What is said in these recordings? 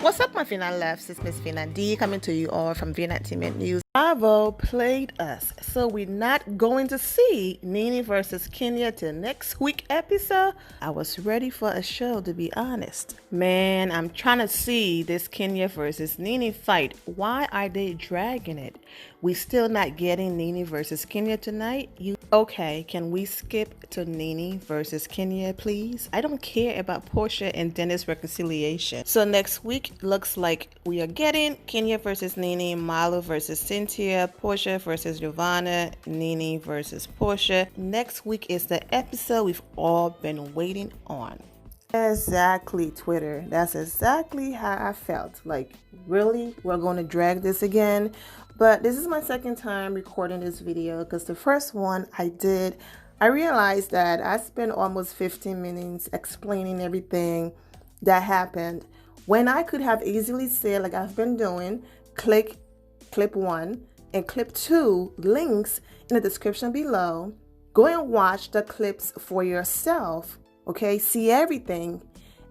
What's up, my Finland loves? It's Miss Finland D coming to you all from Vienna Entertainment News. Bravo played us, so we're not going to see Nene versus Kenya till next week episode. I was ready for a show, to be honest. Man, I'm trying to see this Kenya versus Nene fight. Why are they dragging it? We still not getting Nene versus Kenya tonight. Okay, can we skip to Nene versus Kenya, please? I don't care about Porsha and Dennis reconciliation. So next week looks like we are getting Kenya versus Nene, Malo versus Cynthia, Porsha versus Jovana, Nene versus Porsha. Next week is the episode we've all been waiting on. Exactly, Twitter. That's exactly how I felt. Like, really? We're going to drag this again? But this is my second time recording this video because the first one I realized that I spent almost 15 minutes explaining everything that happened when I could have easily said, like I've been doing, click clip 1 and clip 2 links in the description below. Go and watch the clips for yourself, okay? See everything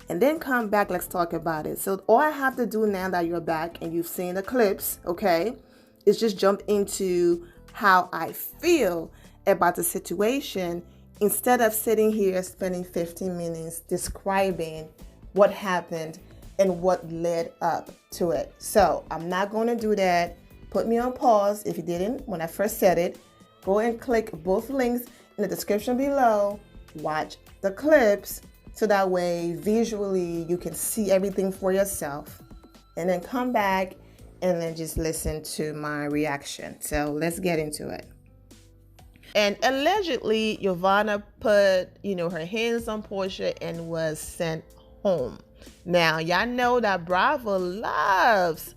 and then come back. Let's talk about it. So all I have to do now that you're back and you've seen the clips, okay, is just jump into how I feel about the situation instead of sitting here spending 15 minutes describing what happened and what led up to it. So I'm not going to do that. Put me on pause if you didn't when I first said it. Go and click both links in the description below. Watch the clips so that way visually you can see everything for yourself. And then come back and then just listen to my reaction. So let's get into it. And allegedly, Jovana put, her hands on Porsha and was sent home. Now, y'all know that Bravo loves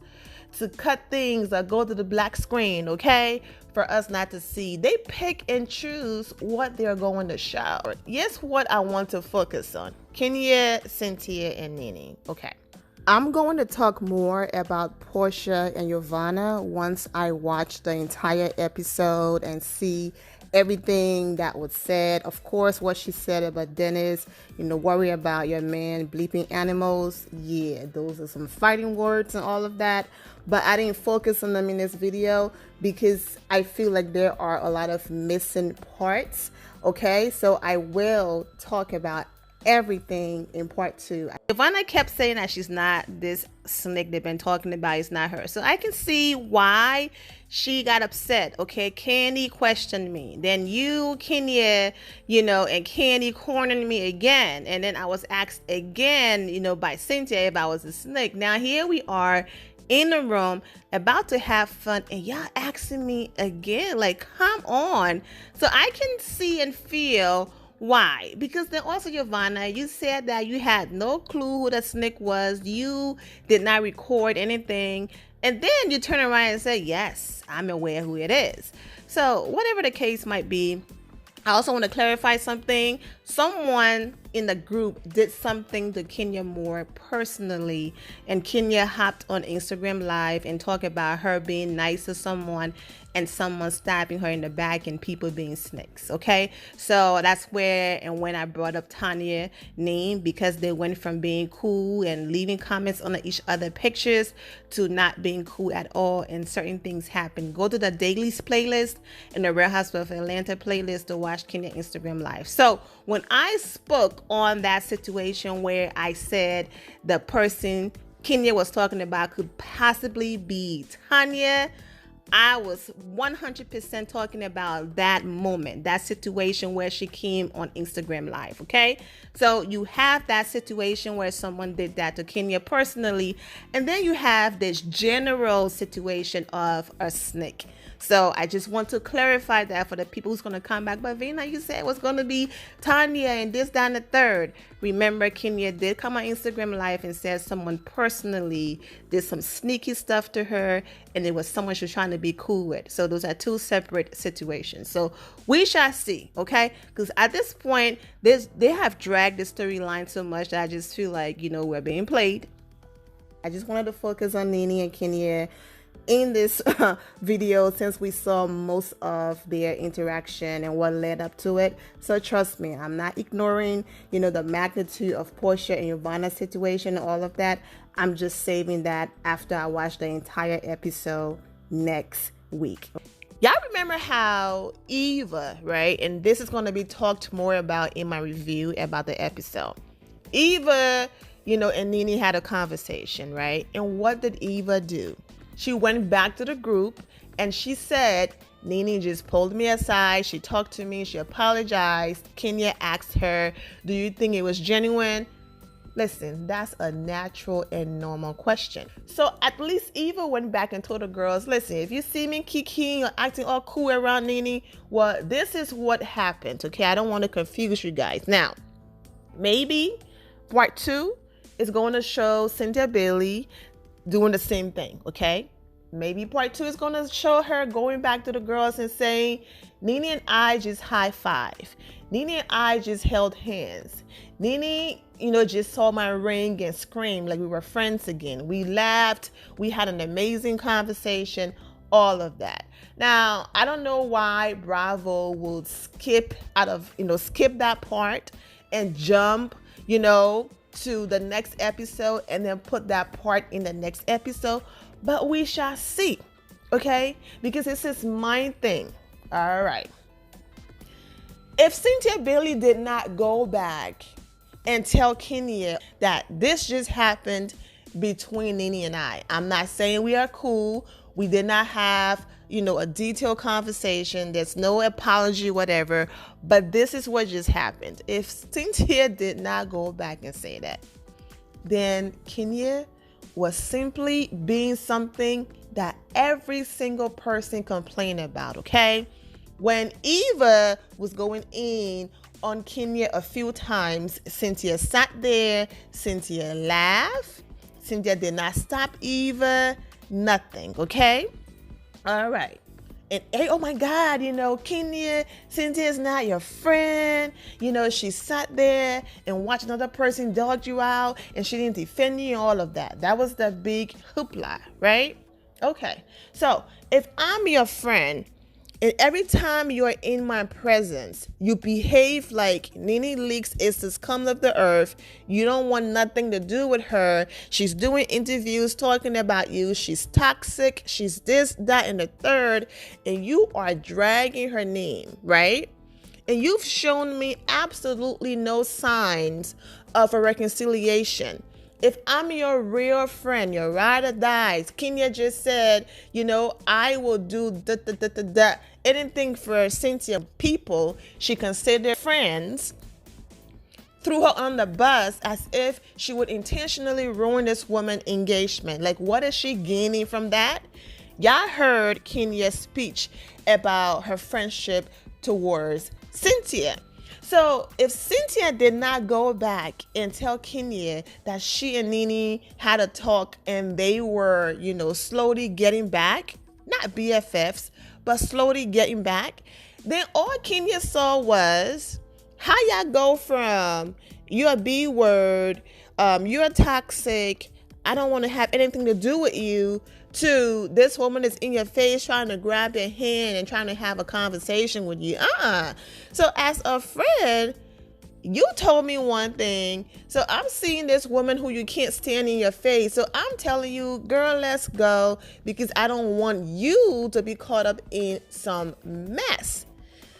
to cut things or go to the black screen, okay? For us not to see. They pick and choose what they're going to show. Yes, what I want to focus on. Kenya, Cynthia, and Nene. Okay. I'm going to talk more about Porsha and Jovana once I watch the entire episode and see everything that was said. Of course, what she said about Dennis, worry about your man bleeping animals. Yeah, those are some fighting words and all of that. But I didn't focus on them in this video because I feel like there are a lot of missing parts. Okay, so I will talk about everything in part 2. Jovana kept saying that she's not this snake they've been talking about. It's not her. So I can see why she got upset. Okay, Candy questioned me. Then you, Kenya, and Candy cornered me again. And then I was asked again, by Cynthia if I was a snake. Now here we are in the room about to have fun and y'all asking me again. Like, come on. So I can see and feel why. Because then also, Jovana, you said that you had no clue who the snake was. You did not record anything. And then you turn around and say, yes, I'm aware who it is. So whatever the case might be, I also want to clarify something. Someone in the group did something to Kenya more personally, and Kenya hopped on Instagram Live and talked about her being nice to someone and someone stabbing her in the back and people being snakes. Okay, so that's where and when I brought up Tanya's name, because they went from being cool and leaving comments on each other pictures to not being cool at all, and certain things happen. Go to the dailies playlist and the Real Housewives of Atlanta playlist to watch Kenya Instagram Live. So when I spoke on that situation where I said the person Kenya was talking about could possibly be Tanya, I was 100% talking about that moment, that situation where she came on Instagram Live, okay? So you have that situation where someone did that to Kenya personally, and then you have this general situation of a snake. So I just want to clarify that for the people who's going to come back. But Vina, you said it was going to be Tanya and this, that, and the third. Remember, Kenya did come on Instagram Live and said someone personally did some sneaky stuff to her, and it was someone she was trying to be cool with. So those are two separate situations. So we shall see, okay? Because at this point, they have dragged the storyline so much that I just feel like, we're being played. I just wanted to focus on Nene and Kenya in this video, since we saw most of their interaction and what led up to it. So trust me, I'm not ignoring, the magnitude of Porsha and Jovana's situation and all of that. I'm just saving that after I watch the entire episode next week. Y'all remember how Eva, right? And this is going to be talked more about in my review about the episode. Eva, and Nene had a conversation, right? And what did Eva do? She went back to the group and she said, Nene just pulled me aside. She talked to me. She apologized. Kenya asked her, do you think it was genuine? Listen, that's a natural and normal question. So at least Eva went back and told the girls, listen, if you see me kikiing or acting all cool around Nene, well, this is what happened, okay? I don't want to confuse you guys. Now, maybe part 2 is going to show Cynthia Bailey doing the same thing, okay? Maybe part 2 is going to show her going back to the girls and saying, Nene and I just high-five. Nene and I just held hands. Nene, just saw my ring and screamed like we were friends again. We laughed. We had an amazing conversation, all of that. Now, I don't know why Bravo will skip that part and jump, to the next episode and then put that part in the next episode. But we shall see, okay? Because this is my thing. All right. If Cynthia Bailey did not go back and tell Kenya that this just happened between Nene and I'm not saying we are cool. We did not have, a detailed conversation. There's no apology, whatever. But this is what just happened. If Cynthia did not go back and say that, then Kenya was simply being something that every single person complained about, okay? When Eva was going in on Kenya a few times, Cynthia sat there, Cynthia laughed, Cynthia did not stop Eva, nothing, okay? All right. And hey, oh my God, Kenya, Cynthia is not your friend. She sat there and watched another person dog you out and she didn't defend you and all of that. That was the big hoopla, right? Okay. So if I'm your friend and every time you're in my presence, you behave like Nene Leakes is the scum of the earth. You don't want nothing to do with her. She's doing interviews talking about you. She's toxic. She's this, that, and the third. And you are dragging her name, right? And you've shown me absolutely no signs of a reconciliation. If I'm your real friend, your ride or dies, Kenya just said, I will do anything for Cynthia. People she considered friends threw her on the bus as if she would intentionally ruin this woman's engagement. Like, what is she gaining from that? Y'all heard Kenya's speech about her friendship towards Cynthia. So if Cynthia did not go back and tell Kenya that she and Nene had a talk and they were, slowly getting back, not BFFs, but slowly getting back, then all Kenya saw was how y'all go from you're a B word, you're toxic, I don't want to have anything to do with you, to this woman is in your face trying to grab your hand and trying to have a conversation with you. So as a friend, you told me one thing. So I'm seeing this woman who you can't stand in your face. So I'm telling you, girl, let's go, because I don't want you to be caught up in some mess.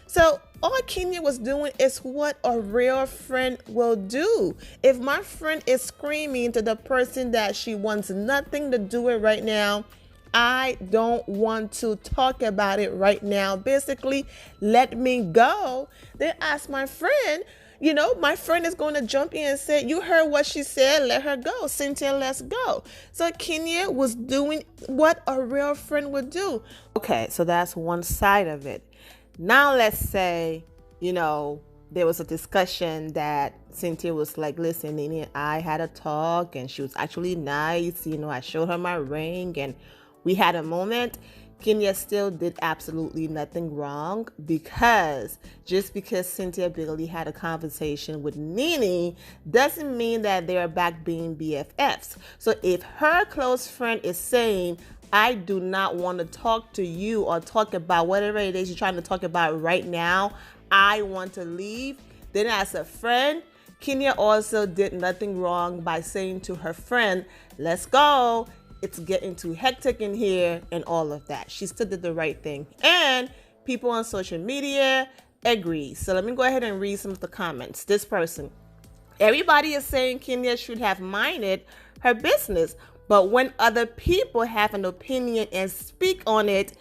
So all Kenya was doing is what a real friend will do. If my friend is screaming to the person that she wants nothing to do with right now, I don't want to talk about it right now. Basically, let me go. Then ask my friend, my friend is going to jump in and say, you heard what she said, let her go. Cynthia, let's go. So Kenya was doing what a real friend would do. Okay, so that's one side of it. Now let's say, there was a discussion that Cynthia was like, listen, Nene and I had a talk and she was actually nice. I showed her my ring and we had a moment. Kenya still did absolutely nothing wrong, because just because Cynthia Bailey had a conversation with Nene doesn't mean that they're back being BFFs. So if her close friend is saying, I do not want to talk to you or talk about whatever it is you're trying to talk about right now. I want to leave. Then as a friend, Kenya also did nothing wrong by saying to her friend, let's go. It's getting too hectic in here and all of that. She still did the right thing. And people on social media agree. So let me go ahead and read some of the comments. This person, everybody is saying Kenya should have minded her business. But when other people have an opinion and speak on it,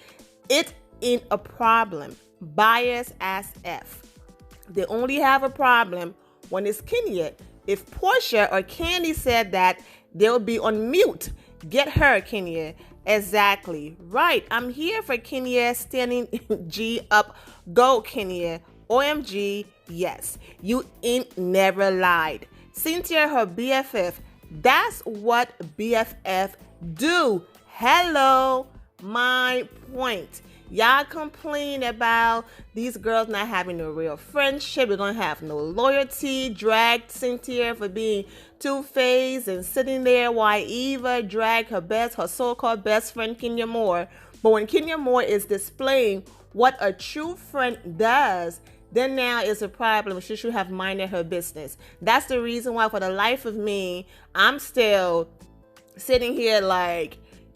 it ain't a problem. Bias as F. They only have a problem when it's Kenya. If Porsha or Candy said that, they'll be on mute. Get her, Kenya. Exactly. Right. I'm here for Kenya, standing G up. Go, Kenya. OMG, yes. You ain't never lied. Cynthia, her BFF. That's what BFF do. Hello, my point. Y'all complain about these girls not having a real friendship. We're going to have no loyalty. Dragged Cynthia for being two-faced and sitting there while Eva dragged her so-called best friend, Kenya Moore. But when Kenya Moore is displaying what a true friend does, then now it's a problem. She should have minded her business. That's the reason why, for the life of me, I'm still sitting here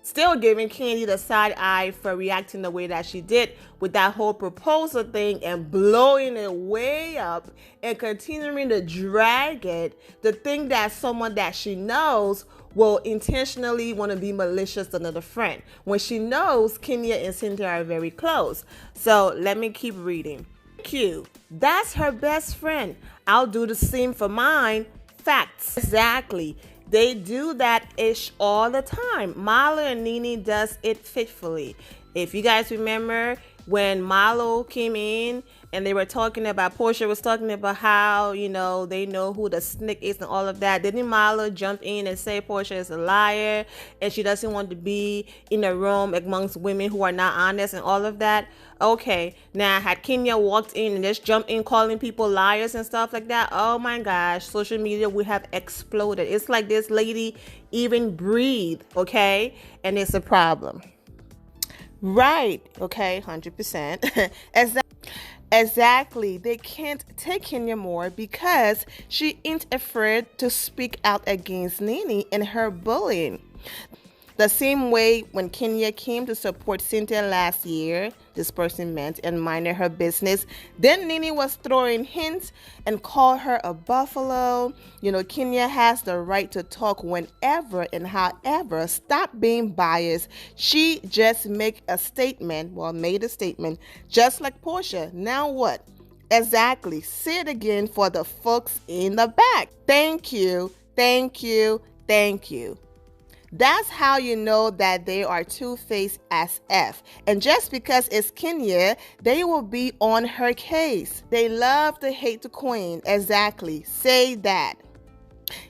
still giving Candy the side eye for reacting the way that she did with that whole proposal thing and blowing it way up and continuing to drag it. The thing that someone that she knows will intentionally want to be malicious to another friend when she knows Kenya and Cynthia are very close. So let me keep reading. Q. That's her best friend. I'll do the same for mine. Facts. Exactly. They do that ish all the time. Malo and Nene does it faithfully. If you guys remember when Malo came in and they were talking about, Porsha was talking about how, they know who the snake is and all of that. Didn't Malo jump in and say Porsha is a liar and she doesn't want to be in a room amongst women who are not honest and all of that? Okay, now had Kenya walked in and just jumped in calling people liars and stuff like that, oh my gosh, social media would have exploded. It's like this lady even breathed, okay? And it's a problem. Right, okay, 100%. Exactly. They can't take Kenya more because she ain't afraid to speak out against Nene and her bullying. The same way when Kenya came to support Cynthia last year, this person meant, and minded her business. Then Nene was throwing hints and called her a buffalo. Kenya has the right to talk whenever and however. Stop being biased. She just made a statement, just like Porsha. Now what? Exactly. Say it again for the folks in the back. Thank you, thank you, thank you. That's how you know that they are two-faced as F. And just because it's Kenya, they will be on her case. They love to hate the queen. Exactly. Say that.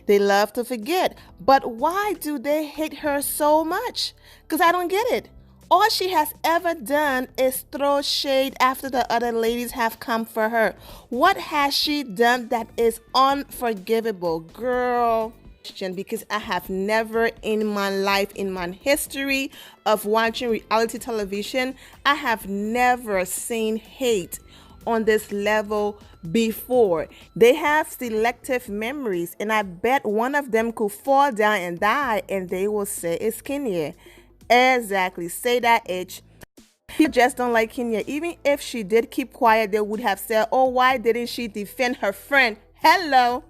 They love to forget. But why do they hate her so much? Because I don't get it. All she has ever done is throw shade after the other ladies have come for her. What has she done that is unforgivable, girl? Because I have never in my life, in my history of watching reality television, I have never seen hate on this level before. They have selective memories, and I bet one of them could fall down and die, and they will say it's Kenya. Exactly. Say that, H. People just don't like Kenya. Even if she did keep quiet, they would have said, oh, why didn't she defend her friend? Hello.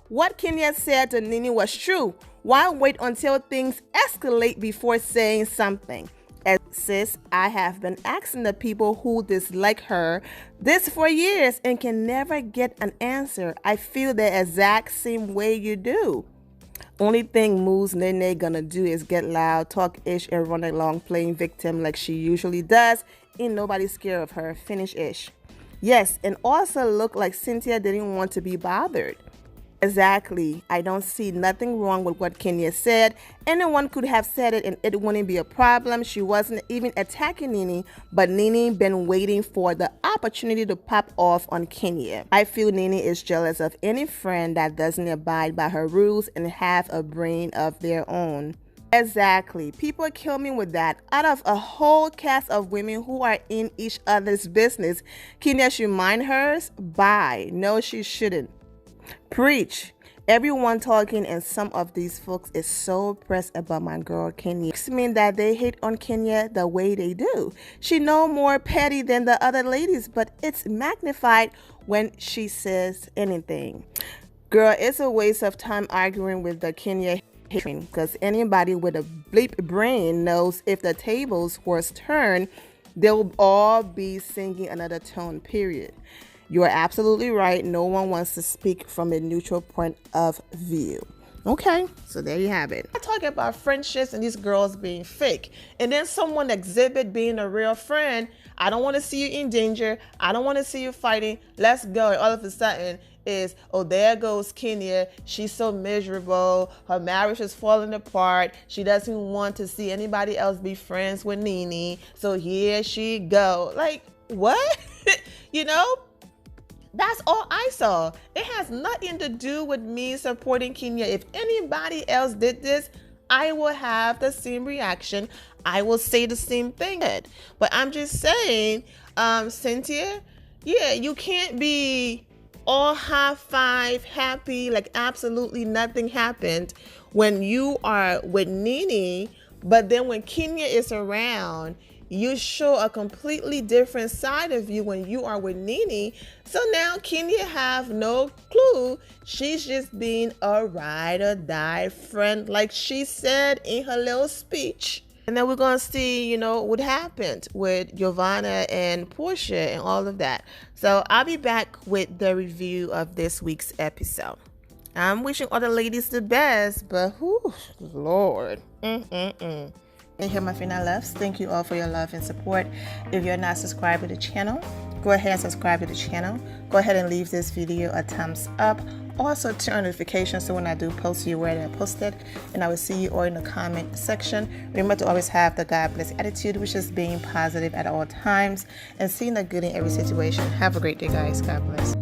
What Kenya said to Nene was true. Why wait until things escalate before saying something? As sis, I have been asking the people who dislike her this for years and can never get an answer. I feel the exact same way you do. Only thing Moose Nene gonna do is get loud, talk ish, and run along playing victim like she usually does. Ain't nobody scared of her. Finish ish. Yes, and also look like Cynthia didn't want to be bothered. Exactly. I don't see nothing wrong with what Kenya said. Anyone could have said it and it wouldn't be a problem. She wasn't even attacking Nene, but Nene been waiting for the opportunity to pop off on Kenya. I feel Nene is jealous of any friend that doesn't abide by her rules and have a brain of their own. Exactly. People kill me with that. Out of a whole cast of women who are in each other's business, Kenya should mind hers? Bye. No, she shouldn't. Preach. Everyone talking, and some of these folks is so pressed about my girl Kenya. It mean that they hate on Kenya the way they do. She no more petty than the other ladies, but it's magnified when she says anything. Girl, it's a waste of time arguing with the Kenya because anybody with a bleep brain knows if the tables was turned, they'll all be singing another tone, period. You are absolutely right. No one wants to speak from a neutral point of view. Okay, so there you have it. I talk about friendships and these girls being fake, and then someone exhibit being a real friend. I don't want to see you in danger. I don't want to see you fighting. Let's go. And all of a sudden is, oh, there goes Kenya. She's so miserable. Her marriage is falling apart. She doesn't want to see anybody else be friends with Nene. So here she go. Like, what? You know? That's all I saw. It has nothing to do with me supporting Kenya. If anybody else did this, I will have the same reaction. I will say the same thing. But I'm just saying, Cynthia, yeah, you can't be all high five, happy, like absolutely nothing happened when you are with Nene. But then when Kenya is around, you show a completely different side of you when you are with Nene. So now Kenya have no clue. She's just being a ride or die friend, like she said in her little speech. And then we're going to see, you know, what happened with Jovana and Porsha and all of that. So I'll be back with the review of this week's episode. I'm wishing all the ladies the best, but whew, Lord. And here my final loves. Thank you all for your love and support. If you're not subscribed to the channel, go ahead and subscribe to the channel. Go ahead and leave this video a thumbs up. Also turn on notifications so when I do post, you're aware that I posted. And I will see you all in the comment section. Remember to always have the God bless attitude, which is being positive at all times and seeing the good in every situation. Have a great day, guys. God bless.